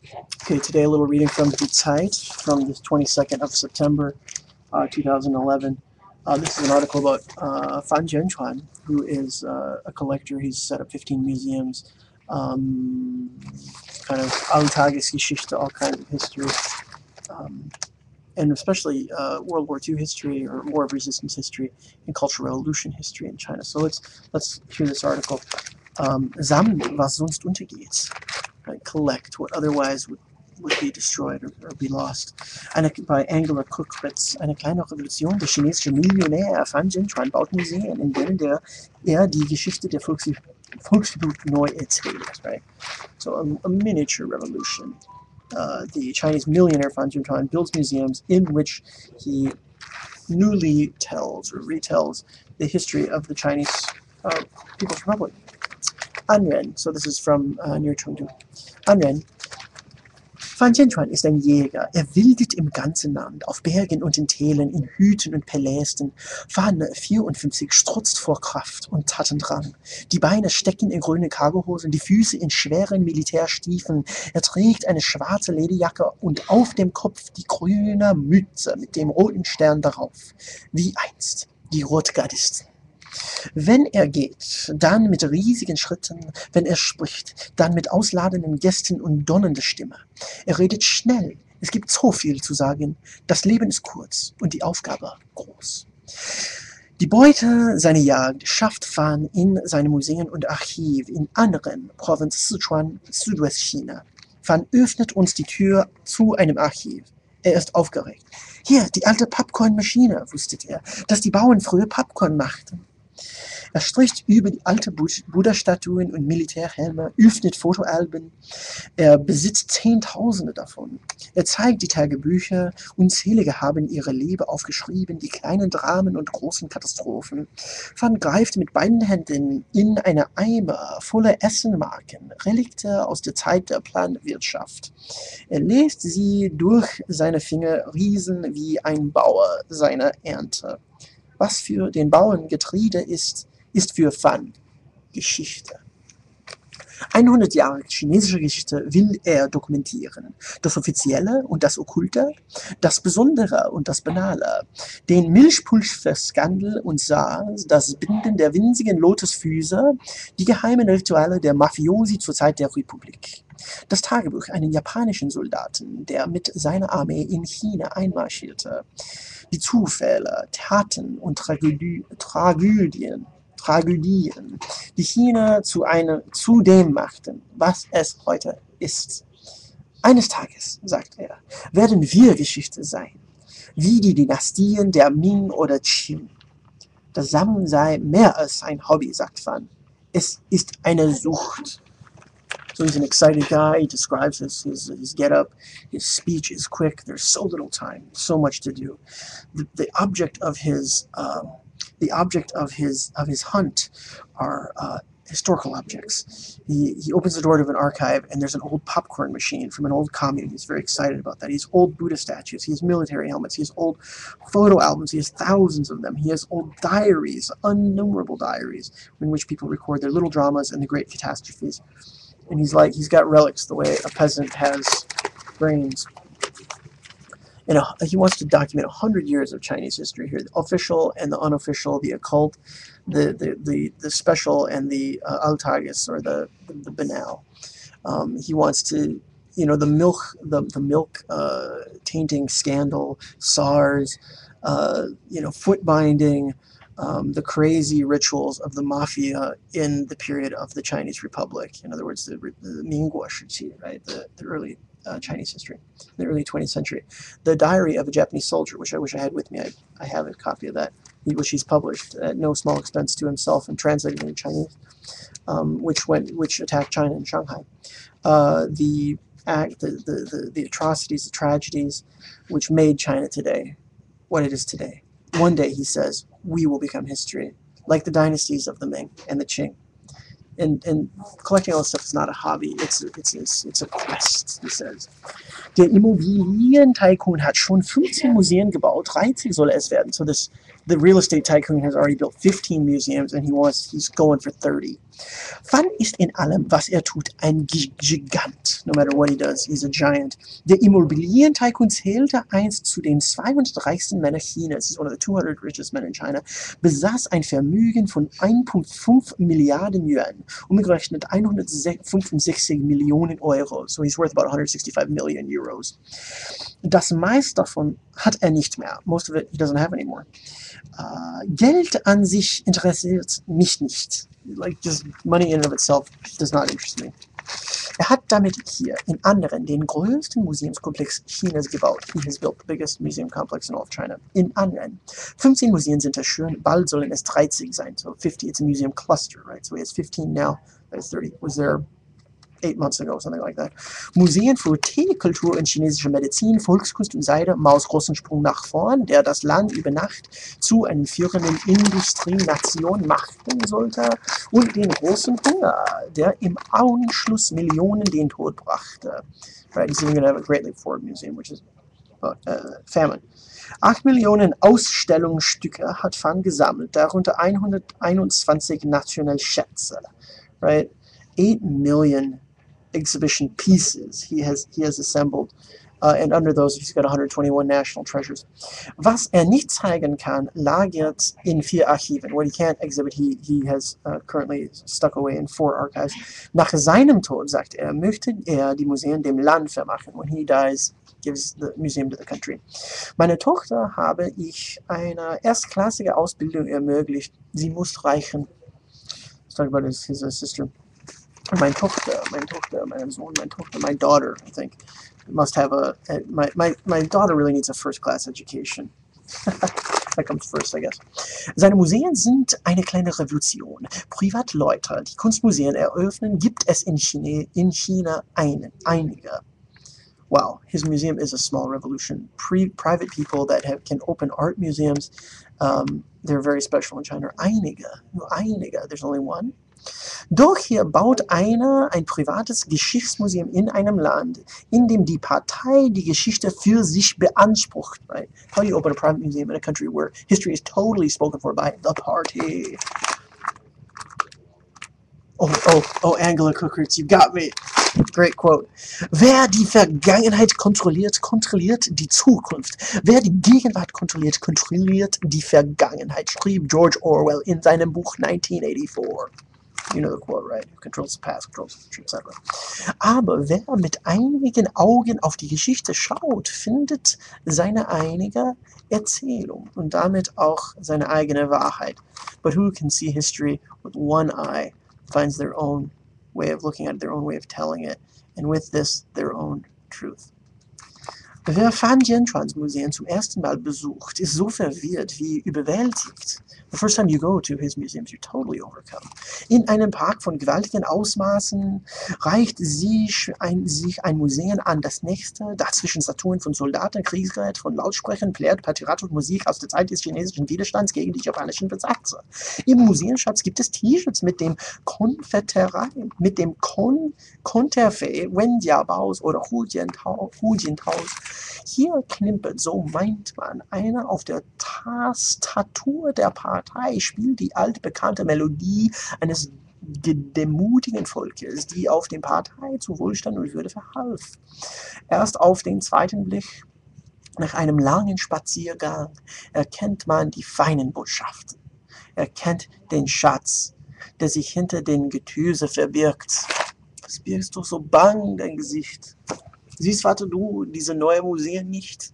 Okay, today a little reading from the Zeit from the 22nd of September, 2011. This is an article about Fan Jianchuan, who is a collector. He's set up 15 museums, kind of Alltagesgeschichte, all kinds of history, and especially World War II history or War of Resistance history and Cultural Revolution history in China. So let's hear this article. Sammeln, was sonst untergeht. Right? Collect what otherwise would be destroyed or be lost. By Angela Kockritz, eine kleine Revolution. Der chinesische Millionär Fan Jianchuan baut Museen, in denen er die Geschichte der Volksrepublik neu erzählt. Right? So a miniature revolution. The Chinese millionaire Fan Jianchuan builds museums in which he newly tells or retells the history of the Chinese People's Republic. Anren, so this is from near Chengdu. Anren. Fan Jianchuan ist ein Jäger. Er wildet im ganzen Land, auf Bergen und in Tälern, in Hüten und Palästen. Fan 54 strotzt vor Kraft und Tatendrang. Die Beine stecken in grüne Cargohosen, die Füße in schweren Militärstiefeln. Er trägt eine schwarze Lederjacke und auf dem Kopf die grüne Mütze mit dem roten Stern darauf. Wie einst die Rotgardisten. Wenn er geht, dann mit riesigen Schritten, wenn er spricht, dann mit ausladenden Gesten und donnernder Stimme. Er redet schnell, es gibt so viel zu sagen, das Leben ist kurz und die Aufgabe groß. Die Beute seiner Jagd schafft Fan in seine Museen und Archiv in anderen Provinz Sichuan, Südwestchina. Fan öffnet uns die Tür zu einem Archiv. Er ist aufgeregt. Hier, die alte Popcornmaschine, wusstet er, dass die Bauern früher Popcorn machten. Er spricht über die alten Buddha-Statuen und Militärhelme, öffnet Fotoalben. Er besitzt Zehntausende davon. Er zeigt die Tagebücher. Unzählige haben ihre Leben aufgeschrieben, die kleinen Dramen und großen Katastrophen. Fan greift mit beiden Händen in eine Eimer voller Essenmarken, Relikte aus der Zeit der Planwirtschaft. Er lässt sie durch seine Finger riesen wie ein Bauer seine Ernte. Was für den Bauern Getreide ist, ist für Fan Geschichte. 100 Jahre chinesische Geschichte will er dokumentieren. Das Offizielle und das Okkulte, das Besondere und das Banale, den Milchpulverskandal und SARS, das Binden der winzigen Lotusfüße, die geheimen Rituale der Mafiosi zur Zeit der Republik. Das Tagebuch eines japanischen Soldaten, der mit seiner Armee in China einmarschierte. Die Zufälle, Taten und Tragödien, die China zu dem machten, was es heute ist. Eines Tages, sagt er, werden wir Geschichte sein, wie die Dynastien der Ming oder Qing. Das Sammeln sei mehr als ein Hobby, sagt Fan. Es ist eine Sucht. So he's an excited guy. He describes his get-up. His speech is quick. There's so little time, so much to do. The object of his hunt are historical objects. He opens the door to an archive, and there's an old popcorn machine from an old commune. He's very excited about that. He has old Buddha statues. He has military helmets. He has old photo albums. He has thousands of them. He has old diaries, innumerable diaries, in which people record their little dramas and the great catastrophes. And he's got relics the way a peasant has brains. And he wants to document 100 years of Chinese history here, the official and the unofficial, the occult, the special and the Alltages, or the banal. He wants to, the milk tainting scandal, SARS, foot binding, the crazy rituals of the mafia in the period of the Chinese Republic. In other words, the Mingguo Shiqi, right? The early Chinese history, the early 20th century. The Diary of a Japanese Soldier, which I wish I had with me. I have a copy of that, which he's published at no small expense to himself and translated into Chinese, which attacked China and Shanghai. The atrocities, the tragedies, which made China today what it is today. One day, he says, we will become history, like the dynasties of the Ming and the Qing. and collecting all this stuff is not a hobby. It's a quest, he says. Der Immobilien-Tycoon hat schon 15 Museen gebaut, 13 soll es werden. So the real estate tycoon has already built 15 museums and he's going for 30. Fan ist in allem, was tut, ein Gigant. No matter what he does, he's a giant. Der Immobilien-Tycoon zählte einst zu den 200 reichsten Männern Chinas. He's one of the 200 richest men in China. Besaß ein Vermögen von 1,5 Milliarden Yuan, umgerechnet 165 Millionen Euro. So he's worth about 165 million Euros. Das meiste davon hat nicht mehr. Most of it he doesn't have anymore. Geld an sich interessiert mich nicht. Like, just money in and of itself does not interest me. Hat damit hier in anderen den größten Museumskomplex Chinas gebaut. He has built the biggest museum complex in all of China. In anderen 15 Museen sind schön, bald sollen es 30 sein. So 50, it's a museum cluster, right? So he has 15 now, that's 30. Was there 8 months ago, something like that. Museen für Teekultur und chinesische Medizin, Volkskunst und Seide, Maus großen Sprung nach vorn, der das Land über Nacht zu einer führenden Industrienation machen sollte, und den großen Hunger, der im Anschluss Millionen den Tod brachte. Right, he's even going to have a Great Leap Forward Museum, which is famine. 8 Millionen Ausstellungsstücke hat Fan gesammelt, darunter 121 Nationalschätze. Right, 8 million exhibition pieces he has assembled, and under those he's got 121 national treasures. Was nicht zeigen kann, lagert in 4 Archiven. What he can't exhibit, he has currently stuck away in 4 archives. Nach seinem Tod, sagt möchte die Museen dem Land vermachen. When he dies, gives the museum to the country. Meine Tochter habe ich eine erstklassige Ausbildung ermöglicht. Sie muss reichen. Let's talk about his sister. My daughter, my daughter, I think, must have my daughter really needs a first-class education. That comes first, I guess. Seine Museen sind eine kleine Revolution. Privatleute, die Kunstmuseen eröffnen, gibt es in China einige. Wow, his museum is a small revolution. Private people that can open art museums, they're very special in China. Einige, there's only one. Doch hier baut einer ein privates Geschichtsmuseum in einem Land, in dem die Partei die Geschichte für sich beansprucht. Right? How do you open a private museum in a country where history is totally spoken for by the party? Oh, Angela Kockritz, you got me. Great quote. Wer die Vergangenheit kontrolliert, kontrolliert die Zukunft. Wer die Gegenwart kontrolliert, kontrolliert die Vergangenheit, schrieb George Orwell in seinem Buch 1984. You know the quote, right? Who controls the past, controls the future, etc. Aber wer mit einigen Augen auf die Geschichte schaut, findet seine eigene Erzählung und damit auch seine eigene Wahrheit. But who can see history with one eye finds their own way of looking at it, their own way of telling it, and with this, their own truth. Wer Fan Jianchuans Museum zum ersten Mal besucht, ist so verwirrt wie überwältigt. The first time you go to his museums, you're totally overcome. In einem Park von gewaltigen Ausmaßen reicht sich ein Museum an das nächste, dazwischen Statuen von Soldaten, Kriegsgerät, von Lautsprechern, Plärt, patriotische Musik aus der Zeit des chinesischen Widerstands gegen die japanischen Besatzer. Im Museumsschatz gibt es T-Shirts mit dem Konterfei, Wenjiabaos oder Hujiantaos. Hier klimpert, so meint man, einer auf der Tastatur der Partei, spielt die altbekannte Melodie eines demutigen Volkes, die auf dem Partei zu Wohlstand und Würde verhalf. Erst auf den zweiten Blick, nach einem langen Spaziergang, erkennt man die feinen Botschaften, erkennt den Schatz, der sich hinter den Getöse verbirgt. Was birgst du so bang, dein Gesicht? Siehst, warte du, diese neue Museen nicht?